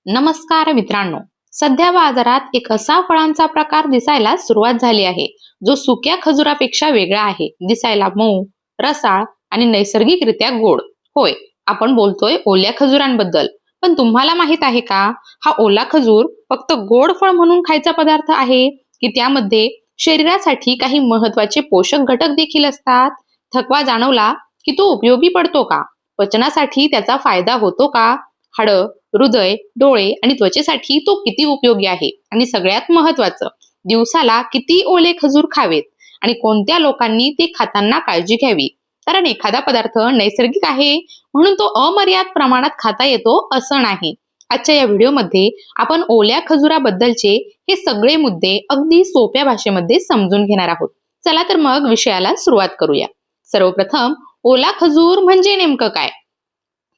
नमस्कार मित्रांनो. सध्या बाजारात एक असा फळांचा प्रकार दिसायला सुरुवात झाली आहे जो सुक्या खजुरापेक्षा वेगळा आहे. दिसायला मऊ, रसाळ आणि नैसर्गिकरित्या गोड. होय, आपण बोलतोय ओल्या खजुरांबद्दल. पण तुम्हाला माहित आहे का, हा ओला खजूर फक्त गोड फळ म्हणून खायचा पदार्थ आहे की त्यामध्ये शरीरासाठी काही महत्वाचे पोषक घटक देखील असतात? थकवा जाणवला की तो उपयोगी पडतो का? पचनासाठी त्याचा फायदा होतो का? हाडं, हृदय, डोळे आणि त्वचेसाठी तो किती उपयोगी आहे? आणि सगळ्यात महत्वाचं, दिवसाला किती ओले खजूर खावेत आणि कोणत्या लोकांनी ते खाताना काळजी घ्यावी? कारण एखादा पदार्थ नैसर्गिक आहे म्हणून तो अमर्याद प्रमाणात खाता येतो असं नाही. आजच्या या व्हिडिओमध्ये आपण ओल्या खजुराबद्दलचे हे सगळे मुद्दे अगदी सोप्या भाषेमध्ये समजून घेणार आहोत. चला तर मग विषयाला सुरुवात करूया. सर्वप्रथम, ओला खजूर म्हणजे नेमकं काय?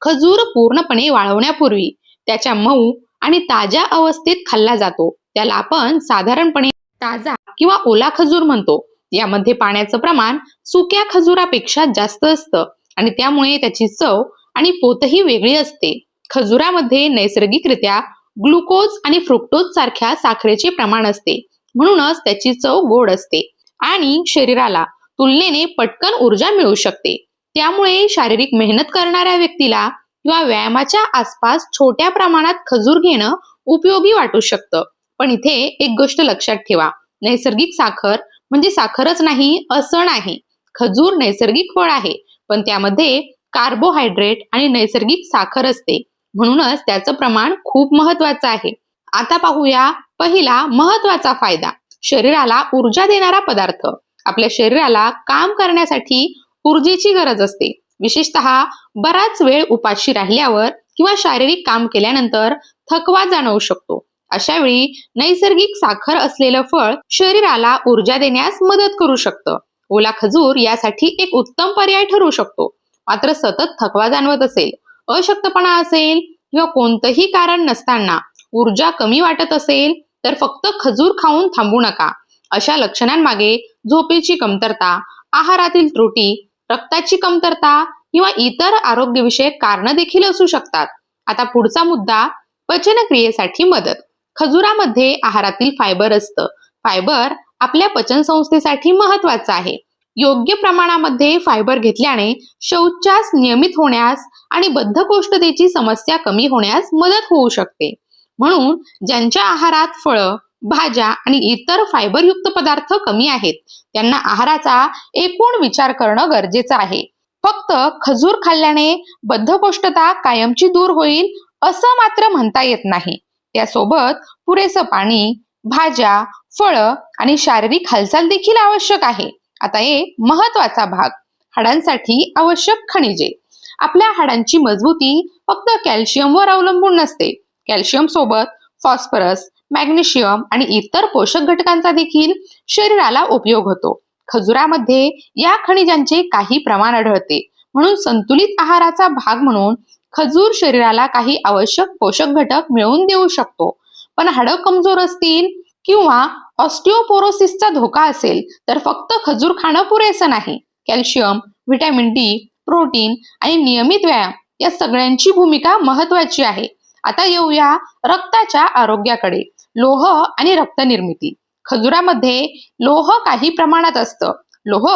खजूर पूर्णपणे वाळवण्यापूर्वी त्याच्या मऊ आणि ताज्या अवस्थेत खाल्ला जातो. त्याला आपण साधारणपणे ताजा किंवा ओला खजूर म्हणतो. यामध्ये पाण्याचं प्रमाण सुक्या खजुरापेक्षा जास्त असतं आणि त्यामुळे त्याची चव आणि पोतही वेगळी असते. खजुरामध्ये नैसर्गिकरित्या ग्लुकोज आणि फ्रुक्टोज सारख्या साखरेचे प्रमाण असते, म्हणूनच त्याची चव गोड असते आणि शरीराला तुलनेने पटकन ऊर्जा मिळू शकते. त्यामुळे शारीरिक मेहनत करणाऱ्या व्यक्तीला किंवा व्यायामाच्या आसपास छोट्या प्रमाणात खजूर घेणं उपयोगी वाटू शकतं. पण इथे एक गोष्ट लक्षात ठेवा, नैसर्गिक साखर म्हणजे साखरच नाही असं नाही. खजूर नैसर्गिक फळ आहे, पण त्यामध्ये कार्बोहायड्रेट आणि नैसर्गिक साखर असते, म्हणूनच त्याचं प्रमाण खूप महत्वाचं आहे. आता पाहूया पहिला महत्वाचा फायदा, शरीराला ऊर्जा देणारा पदार्थ. आपल्या शरीराला काम करण्यासाठी ऊर्जेची गरज असते. विशेषतः बराच वेळ उपाशी राहिल्यावर किंवा शारीरिक काम केल्यानंतर थकवा जाणवू शकतो. अशा वेळी नैसर्गिक साखर असलेलं फळ शरीराला ऊर्जा देण्यास मदत करू शकतं. ओला खजूर यासाठी एक उत्तम पर्याय ठरू शकतो. मात्र सतत थकवा जाणवत असेल, अशक्तपणा असेल किंवा कोणतंही कारण नसताना ऊर्जा कमी वाटत असेल तर फक्त खजूर खाऊन थांबू नका. अशा लक्षणांमागे झोपेची कमतरता, आहारातील त्रुटी, रक्ताची कमतरता किंवा इतर आरोग्यविषयक कारणं देखील असू शकतात. आता पुढचा मुद्दा, पचनक्रियेसाठी मदत. खजुरामध्ये आहारातील फायबर असतं. फायबर आपल्या पचनसंस्थेसाठी महत्वाचं आहे. योग्य प्रमाणामध्ये फायबर घेतल्याने शौचास नियमित होण्यास आणि बद्धकोष्ठतेची समस्या कमी होण्यास मदत होऊ शकते. म्हणून ज्यांच्या आहारात फळं, भाज्या आणि इतर फायबरयुक्त पदार्थ कमी आहेत त्यांना आहाराचा एकूण विचार करणं गरजेचं आहे. फक्त खजूर खाल्ल्याने बद्धकोष्ठता कायमची दूर होईल असं मात्र म्हणता येत नाही. त्यासोबत पुरेसं पाणी, भाज्या, फळं आणि शारीरिक हालचाल देखील आवश्यक आहे. आता एक महत्वाचा भाग, हाडांसाठी आवश्यक खनिजे. आपल्या हाडांची मजबूती फक्त कॅल्शियमवर अवलंबून नसते. कॅल्शियम सोबत फॉस्फरस, मॅग्नेशियम आणि इतर पोषक घटकांचा देखील शरीराला उपयोग होतो. खजुरामध्ये या खनिजांचे काही प्रमाण आढळते, म्हणून संतुलित आहाराचा भाग म्हणून खजूर शरीराला काही आवश्यक पोषक घटक मिळवून देऊ शकतो. पण हाडं कमजोर असतील किंवा ऑस्टिओपोरोसिसचा धोका असेल तर फक्त खजूर खाणं पुरेसं नाही. कॅल्शियम, व्हिटॅमिन डी, प्रोटीन आणि नियमित व्यायाम या सगळ्यांची भूमिका महत्वाची आहे. आता येऊया रक्ताच्या आरोग्याकडे. लोह आणि रक्त निर्मिती. खजुरामध्ये लोह काही प्रमाणात असतं. लोह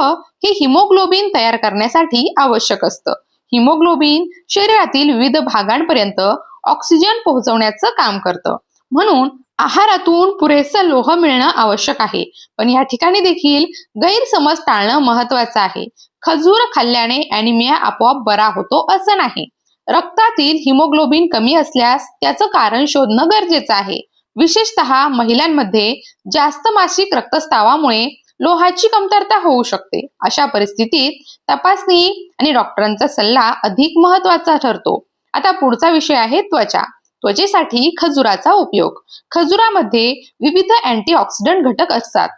हे हिमोग्लोबिन तयार करण्यासाठी आवश्यक असतं. हिमोग्लोबिन शरीरातील विविध भागांपर्यंत ऑक्सिजन पोहोचवण्याचं काम करतं. म्हणून आहारातून पुरेसं लोह मिळणं आवश्यक आहे. पण या ठिकाणी देखील गैरसमज टाळणं महत्वाचं आहे. खजूर खाल्ल्याने ॲनिमिया आपोआप बरा होतो असं नाही. रक्तातील हिमोग्लोबिन कमी असल्यास त्याचं कारण शोधणं गरजेचं आहे. विशेषतः महिलांमध्ये जास्त मासिक रक्तस्रावामुळे लोहाची कमतरता होऊ शकते. अशा परिस्थितीत तपासणी आणि डॉक्टरांचा सल्ला अधिक महत्वाचा ठरतो. आता पुढचा विषय आहे त्वचा. त्वचेसाठी खजुराचा उपयोग. खजुरामध्ये विविध अँटीऑक्सिडंट घटक असतात.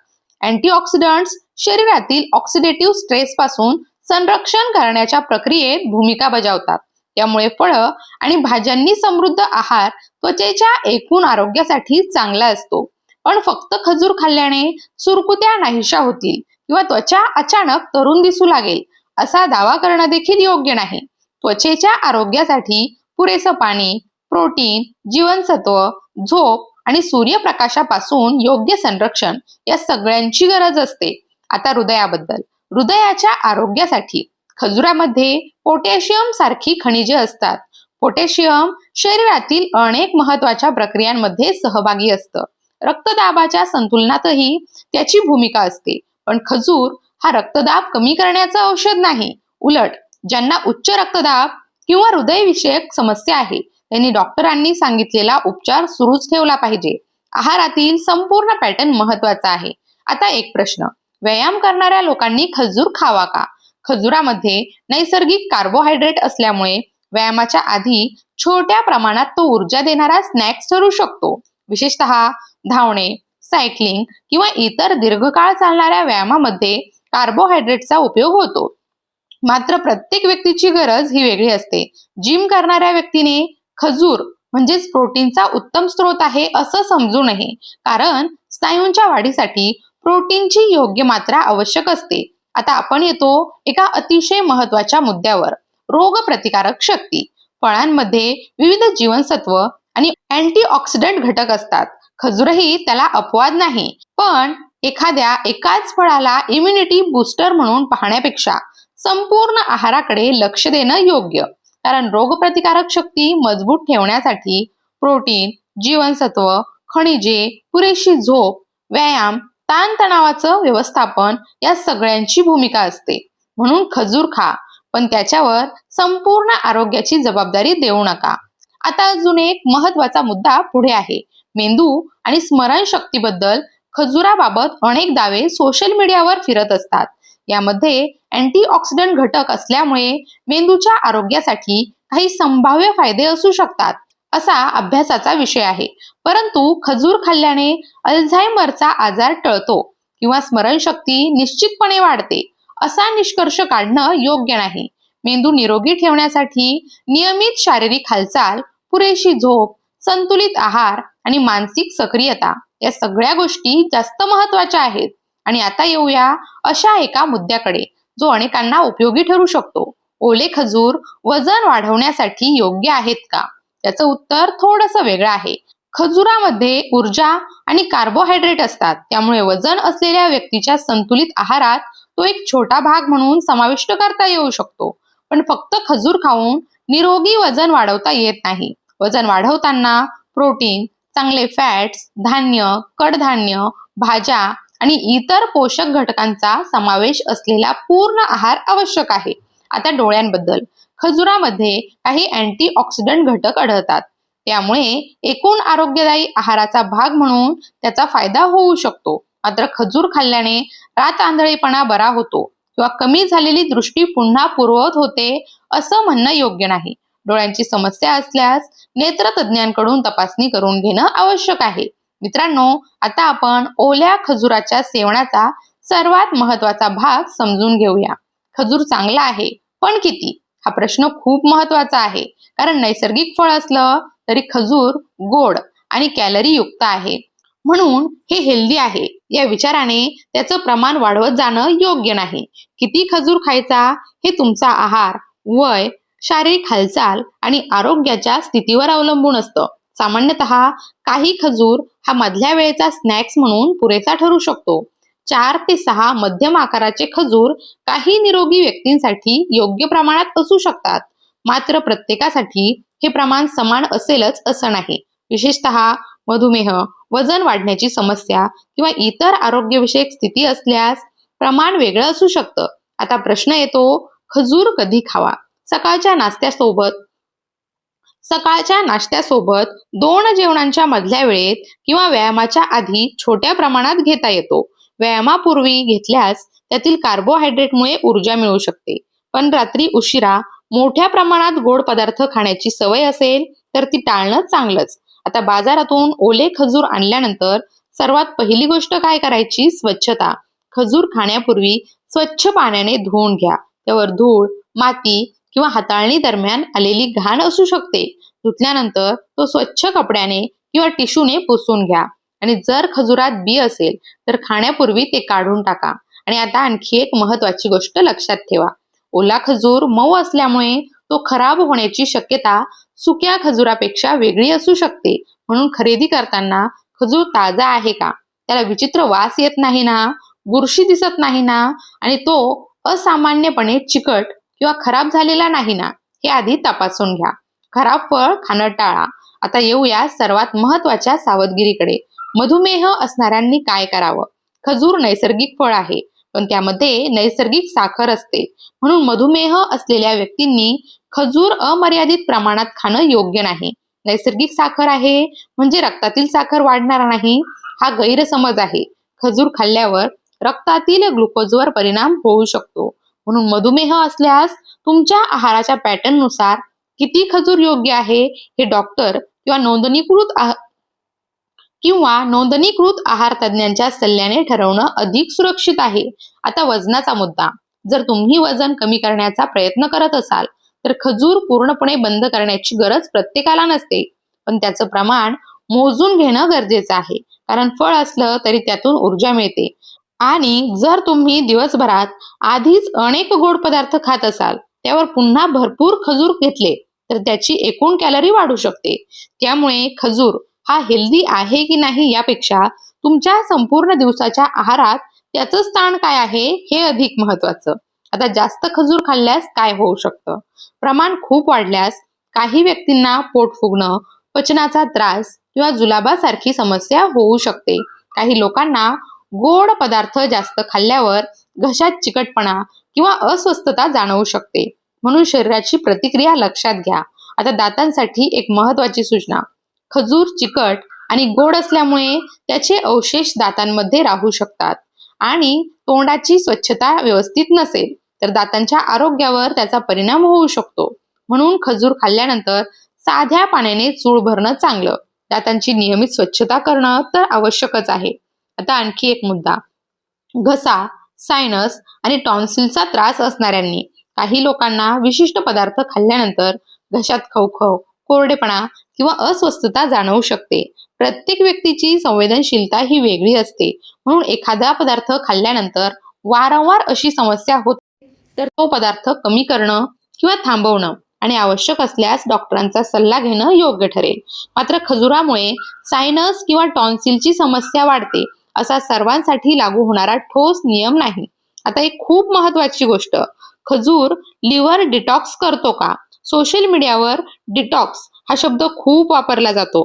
अँटीऑक्सिडंट्स शरीरातील ऑक्सिडेटिव्ह स्ट्रेस पासून संरक्षण करण्याच्या प्रक्रियेत भूमिका बजावतात. त्यामुळे फळं आणि भाज्यांनी समृद्ध आहार त्वचेच्या एकूण आरोग्यासाठी चांगला असतो. पण फक्त खजूर खाल्ल्याने सुरकुत्या नाहीशा होतील किंवा त्वचा अचानक तरुण दिसू लागेल असा दावा करणं देखील योग्य नाही. त्वचेच्या आरोग्यासाठी पुरेसं पाणी, प्रोटीन, जीवनसत्व, झोप आणि सूर्यप्रकाशापासून योग्य संरक्षण या सगळ्यांची गरज असते. आता हृदयाबद्दल. हृदयाच्या आरोग्यासाठी खजुरामध्ये पोटॅशियम सारखी खनिजे असतात. पोटॅशियम शरीरातील अनेक महत्वाच्या प्रक्रियांमध्ये सहभागी असतं. रक्तदाबाच्या संतुलनातही त्याची भूमिका असते. पण खजूर हा रक्तदाब कमी करण्याचं औषध नाही. उलट ज्यांना उच्च रक्तदाब किंवा हृदयविषयक समस्या आहे त्यांनी डॉक्टरांनी सांगितलेला उपचार सुरूच ठेवला पाहिजे. आहारातील संपूर्ण पॅटर्न महत्वाचा आहे. आता एक प्रश्न, व्यायाम करणाऱ्या लोकांनी खजूर खावा का? खजुरामध्ये नैसर्गिक कार्बोहायड्रेट असल्यामुळे व्यायामाच्या आधी छोट्या प्रमाणात तो ऊर्जा देणारा स्नॅक्स ठरू शकतो. विशेषतः धावणे, सायकलिंग किंवा इतर दीर्घकाळ चालणाऱ्या व्यायामामध्ये कार्बोहायड्रेटचा उपयोग होतो. मात्र प्रत्येक व्यक्तीची गरज ही वेगळी असते. जिम करणाऱ्या व्यक्तीने खजूर म्हणजेच प्रोटीनचा उत्तम स्रोत आहे असं समजू नये, कारण स्नायूंच्या वाढीसाठी प्रोटीनची योग्य मात्रा आवश्यक असते. आता आपण येतो एका अतिशय महत्वाच्या मुद्द्यावर, रोगप्रतिकारक शक्ती. फळांमध्ये विविध जीवनसत्व आणि अँटीऑक्सिडंट घटक असतात. खजूरही त्याला अपवाद नाही. पण एकाच फळाला इम्युनिटी बूस्टर म्हणून पाहण्यापेक्षा संपूर्ण आहाराकडे लक्ष देणं योग्य. कारण रोगप्रतिकारक शक्ती मजबूत ठेवण्यासाठी प्रोटीन, जीवनसत्व, खनिजे, पुरेशी झोप, व्यायाम, ताणतणावाचं व्यवस्थापन या सगळ्यांची भूमिका असते. म्हणून खजूर खा, पण त्याच्यावर संपूर्ण आरोग्याची जबाबदारी देऊ नका. आता अजून एक महत्वाचा मुद्दा पुढे आहे, मेंदू आणि स्मरणशक्तीबद्दल. खजुराबाबत अनेक दावे सोशल मीडियावर फिरत असतात. यामध्ये अँटीऑक्सिडंट घटक असल्यामुळे मेंदूच्या आरोग्यासाठी काही संभाव्य फायदे असू शकतात असा अभ्यासाचा विषय आहे. परंतु खजूर खाल्ल्याने अल्झायमरचा आजार टळतो किंवा स्मरणशक्ती निश्चितपणे वाढते असा निष्कर्ष काढणं योग्य नाही. मेंदू निरोगी ठेवण्यासाठी नियमित शारीरिक हालचाल, पुरेशी झोप, संतुलित आहार आणि मानसिक सक्रियता या सगळ्या गोष्टी जास्त महत्वाच्या आहेत. आणि आता येऊया अशा एका मुद्द्याकडे जो अनेकांना उपयोगी ठरू शकतो. ओले खजूर वजन वाढवण्यासाठी योग्य आहेत का? त्याचं उत्तर थोडंसं वेगळं आहे. खजुरामध्ये ऊर्जा आणि कार्बोहायड्रेट असतात, त्यामुळे वजन असलेल्या व्यक्तीच्या संतुलित आहारात तो एक छोटा भाग म्हणून समाविष्ट करता येऊ शकतो. पण फक्त खजूर खाऊन निरोगी वजन वाढवता येत नाही. वजन वाढवताना प्रोटीन, चांगले फॅट्स, धान्य, कडधान्य, भाज्या आणि इतर पोषक घटकांचा समावेश असलेला पूर्ण आहार आवश्यक आहे. आता डोळ्यांबद्दल. खजुरामध्ये काही अँटीऑक्सिडंट घटक आढळतात, त्यामुळे एकूण आरोग्यदायी आहाराचा भाग म्हणून त्याचा फायदा होऊ शकतो. मात्र खजूर खाल्ल्याने रात आंधळेपणा बरा होतो किंवा कमी झालेली दृष्टी पुन्हा पूर्ववत होते असं म्हणणं योग्य नाही. डोळ्यांची समस्या असल्यास नेत्रतज्ञांकडून तपासणी करून घेणं आवश्यक आहे. मित्रांनो, आता आपण ओल्या खजुराच्या सेवनाचा सर्वात महत्वाचा भाग समजून घेऊया. खजूर चांगला आहे, पण किती? हा प्रश्न खूप महत्वाचा आहे. कारण नैसर्गिक फळ असलं तरी खजूर गोड आणि कॅलरी युक्त आहे, म्हणून हे हेल्दी आहे या विचाराने त्याचं प्रमाण वाढवत जाणं योग्य नाही. किती खजूर खायचा हे तुमचा आहार, वय, शारीरिक हालचाल आणि आरोग्याच्या स्थितीवर अवलंबून असतं. सामान्यतः काही खजूर हा मधल्या वेळेचा स्नॅक्स म्हणून पुरेसा ठरू शकतो. 4 ते 6 मध्यम आकाराचे खजूर काही निरोगी व्यक्तींसाठी योग्य प्रमाणात असू शकतात. मात्र प्रत्येकासाठी हे प्रमाण समान असेलच असं नाही. विशेषतः मधुमेह, वजन वाढण्याची समस्या किंवा इतर आरोग्यविषयक स्थिती असल्यास प्रमाण वेगळं असू शकतं. आता प्रश्न येतो, खजूर कधी खावा? सकाळच्या नाश्त्यासोबत 2 जेवणांच्या मधल्या वेळेत किंवा व्यायामाच्या आधी छोट्या प्रमाणात घेता येतो. व्यायामापूर्वी घेतल्यास त्यातील कार्बोहायड्रेटमुळे ऊर्जा मिळू शकते. पण रात्री उशिरा मोठ्या प्रमाणात गोड पदार्थ खाण्याची सवय असेल तर ती टाळणं चांगलंच. आता बाजारातून ओले खजूर आणल्यानंतर सर्वात पहिली गोष्ट काय करायची? स्वच्छता. खजूर खाण्यापूर्वी स्वच्छ पाण्याने धुवून घ्या. त्यावर धूळ, माती किंवा हाताळणी दरम्यान आलेली घाण असू शकते. धुतल्यानंतर तो स्वच्छ कपड्याने किंवा टिश्यूने पुसून घ्या. आणि जर खजुरात बी असेल तर खाण्यापूर्वी ते काढून टाका. आणि आता आणखी एक महत्वाची गोष्ट लक्षात ठेवा, ओला खजूर मऊ असल्यामुळे तो खराब होण्याची शक्यता सुक्या खजुरापेक्षा वेगळी असू शकते. म्हणून खरेदी करताना खजूर ताजा आहे का, त्याला विचित्र वास येत नाही ना, बुरशी दिसत नाही ना, आणि तो असामान्यपणे चिकट किंवा खराब झालेला नाही ना, हे आधी तपासून घ्या. खराब फळ खाणं टाळा. आता येऊया सर्वात महत्वाच्या सावधगिरीकडे. मधुमेह असणाऱ्यांनी काय करावं? खजूर नैसर्गिक फळ आहे, पण त्यामध्ये नैसर्गिक साखर असते. म्हणून मधुमेह असलेल्या व्यक्तींनी खजूर अमर्यादित प्रमाणात खाणं योग्य नाही. नैसर्गिक साखर आहे म्हणजे रक्तातील साखर वाढणार नाही, हा गैरसमज आहे. खजूर खाल्ल्यावर रक्तातील ग्लुकोजवर परिणाम होऊ शकतो. म्हणून मधुमेह असल्यास तुमच्या आहाराच्या पॅटर्न नुसार किती खजूर योग्य आहे हे डॉक्टर किंवा नोंदणीकृत आहार तज्ञांच्या सल्ल्याने ठरवणं अधिक सुरक्षित आहे. आता वजनाचा मुद्दा. जर तुम्ही वजन कमी करण्याचा प्रयत्न करत असाल तर खजूर पूर्णपणे बंद करण्याची गरज प्रत्येकाला नसते, पण त्याचं प्रमाण मोजून घेणं गरजेचं आहे. कारण फळ असलं तरी त्यातून ऊर्जा मिळते, आणि जर तुम्ही दिवसभरात आधीच अनेक गोड पदार्थ खात असाल त्यावर पुन्हा भरपूर खजूर घेतले तर त्याची एकूण कॅलरी वाढू शकते. त्यामुळे खजूर हा हेल्दी आहे की नाही यापेक्षा तुमच्या संपूर्ण दिवसाच्या आहारात त्याचं स्थान काय आहे हे अधिक महत्वाचं. आता जास्त खजूर खाल्ल्यास काय होऊ शकतं? प्रमाण खूप वाढल्यास काही व्यक्तींना पोट फुगणं, पचनाचा त्रास किंवा जुलाबासारखी समस्या होऊ शकते. काही लोकांना गोड पदार्थ जास्त खाल्ल्यावर घशात चिकटपणा किंवा अस्वस्थता जाणवू शकते. म्हणून शरीराची प्रतिक्रिया लक्षात घ्या. आता दातांसाठी एक महत्वाची सूचना. खजूर चिकट आणि गोड असल्यामुळे त्याचे अवशेष दातांमध्ये राहू शकतात, आणि तोंडाची स्वच्छता व्यवस्थित नसेल तर दातांच्या आरोग्यावर त्याचा परिणाम होऊ शकतो. म्हणून खजूर खाल्ल्यानंतर साध्या पाण्याने चूळ भरणं चांगलं. दातांची नियमित स्वच्छता करणं तर आवश्यकच आहे. आता आणखी एक मुद्दा. घसा, सायनस आणि टॉन्सिलचा त्रास असणाऱ्यांनी. काही लोकांना विशिष्ट पदार्थ खाल्ल्यानंतर घशात खवखव, कोरडेपणा किंवा अस्वस्थता जाणवू शकते. प्रत्येक व्यक्तीची संवेदनशीलता ही वेगळी असते. म्हणून एखादा पदार्थ खाल्ल्यानंतर वारंवार अशी समस्या होते तर तो पदार्थ कमी करणं किंवा थांबवणं आणि आवश्यक असल्यास डॉक्टरांचा सल्ला घेणं योग्य ठरेल. मात्र खजुरामुळे सायनस किंवा टॉन्सिलची समस्या वाढते असा सर्वांसाठी लागू होणारा ठोस नियम नाही. आता एक खूप महत्वाची गोष्ट. खजूर लिव्हर डिटॉक्स करतो का? सोशल मीडियावर डिटॉक्स हा शब्द खूप वापरला जातो,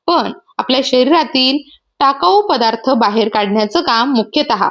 पण आपल्या शरीरातील टाकाऊ पदार्थ बाहेर काढण्याचं काम मुख्यतः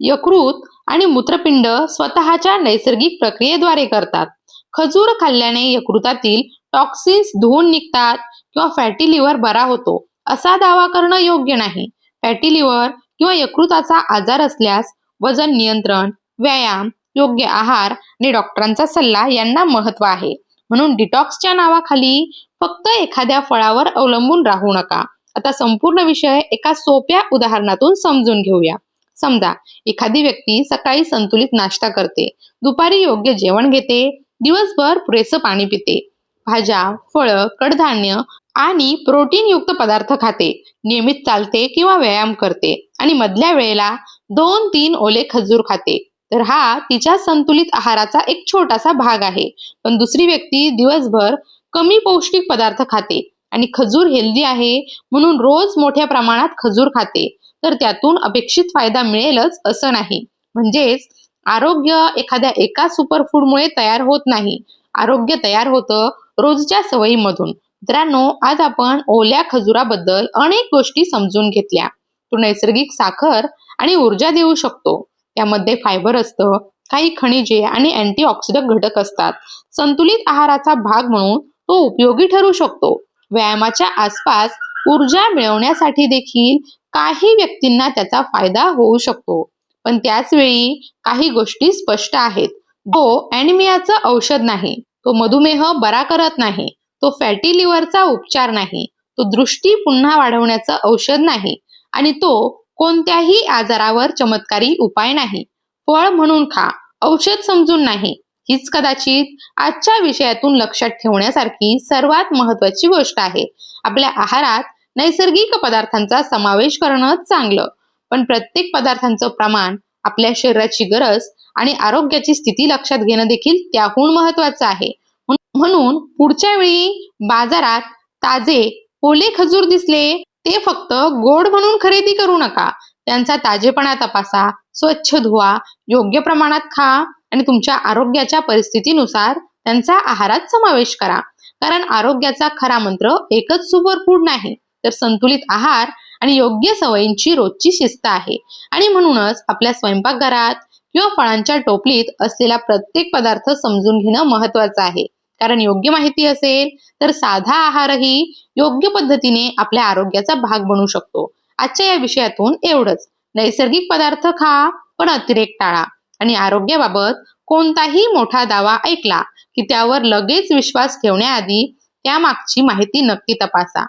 यकृत आणि मूत्रपिंड स्वतःच्या नैसर्गिक प्रक्रियेद्वारे करतात. खजूर खाल्ल्याने यकृतातील टॉक्सिन्स धुवून निघतात किंवा फॅटी लिव्हर बरा होतो असा दावा करणं योग्य नाही. फॅटी लिव्हर किंवा यकृताचा आजार असल्यास वजन नियंत्रण, व्यायाम, योग्य आहार आणि डॉक्टरांचा सल्ला यांना महत्व आहे. म्हणून डिटॉक्सच्या नावाखाली फक्त एखाद्या फळावर अवलंबून राहू नका. आता संपूर्ण विषय एका सोप्या उदाहरणातून समजून घेऊया. समजा एखादी व्यक्ती सकाळी संतुलित नाश्ता करते, दुपारी योग्य जेवण घेते, दिवसभर पुरेसं पाणी पिते, भाज्या, फळं, कडधान्य आणि प्रोटीनयुक्त पदार्थ खाते, नियमित चालते किंवा व्यायाम करते आणि मधल्या वेळेला 2-3 ओले खजूर खाते, तर हा तिच्या संतुलित आहाराचा एक छोटासा भाग आहे. पण दुसरी व्यक्ती दिवसभर कमी पौष्टिक पदार्थ खाते आणि खजूर हेल्दी आहे म्हणून रोज मोठ्या प्रमाणात खजूर खाते, तर त्यातून अपेक्षित फायदा मिळेलच असं नाही. म्हणजेच आरोग्य एखाद्या एका सुपरफूडमुळे तयार होत नाही. आरोग्य तयार होतं रोजच्या सवयीमधून. मित्रांनो, आज आपण ओल्या खजुराबद्दल अनेक गोष्टी समजून घेतल्या. तो नैसर्गिक साखर आणि ऊर्जा देऊ शकतो. त्यामध्ये फायबर असतं, काही खनिजे आणि अँटीऑक्सिडंट घटक असतात. संतुलित आहाराचा भाग म्हणून तो उपयोगी ठरू शकतो. व्यायामाच्या आसपास ऊर्जा मिळवण्यासाठी देखील काही व्यक्तींना त्याचा फायदा होऊ शकतो. पण त्याच वेळी काही गोष्टी स्पष्ट आहेत. तो ॲनिमियाचं औषध नाही, तो मधुमेह बरा करत नाही, तो फॅटी लिव्हरचा उपचार नाही, तो दृष्टी पुन्हा वाढवण्याचं औषध नाही, आणि तो कोणत्याही आजारावर चमत्कारी उपाय नाही. फळ म्हणून खा, औषध समजून नाही. हीच कदाचित आजच्या विषयातून लक्षात ठेवण्यासारखी सर्वात महत्वाची गोष्ट आहे. आपल्या आहारात नैसर्गिक पदार्थांचा समावेश करणं चांगलं, पण प्रत्येक पदार्थांचं प्रमाण, आपल्या शरीराची गरज आणि आरोग्याची स्थिती लक्षात घेणं देखील त्याहून महत्वाचं आहे. म्हणून पुढच्या वेळी बाजारात ताजे ओले खजूर दिसले ते फक्त गोड म्हणून खरेदी करू नका. त्यांचा ताजेपणा तपासा, स्वच्छ धुवा, योग्य प्रमाणात खा आणि तुमच्या आरोग्याच्या परिस्थितीनुसार त्यांचा आहारात समावेश करा. कारण आरोग्याचा खरा मंत्र एकच सुपर फूड नाही, तर संतुलित आहार आणि योग्य सवयींची रोजची शिस्त आहे. आणि म्हणूनच आपल्या स्वयंपाकघरात किंवा फळांच्या टोपलीत असलेला प्रत्येक पदार्थ समजून घेणं महत्वाचं आहे. कारण योग्य माहिती असेल तर साधा आहारही योग्य पद्धतीने आपल्या आरोग्याचा भाग बनू शकतो. आजच्या या विषयातून एवढंच. नैसर्गिक पदार्थ खा, पण अतिरेक टाळा. आणि आरोग्याबाबत कोणताही मोठा दावा ऐकला की त्यावर लगेच विश्वास ठेवण्याआधी त्यामागची माहिती नक्की तपासा.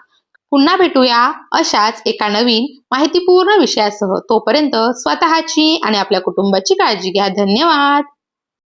पुन्हा भेटूया अशाच एका नवीन माहितीपूर्ण विषयासह. तोपर्यंत स्वतःची आणि आपल्या कुटुंबाची काळजी घ्या. धन्यवाद.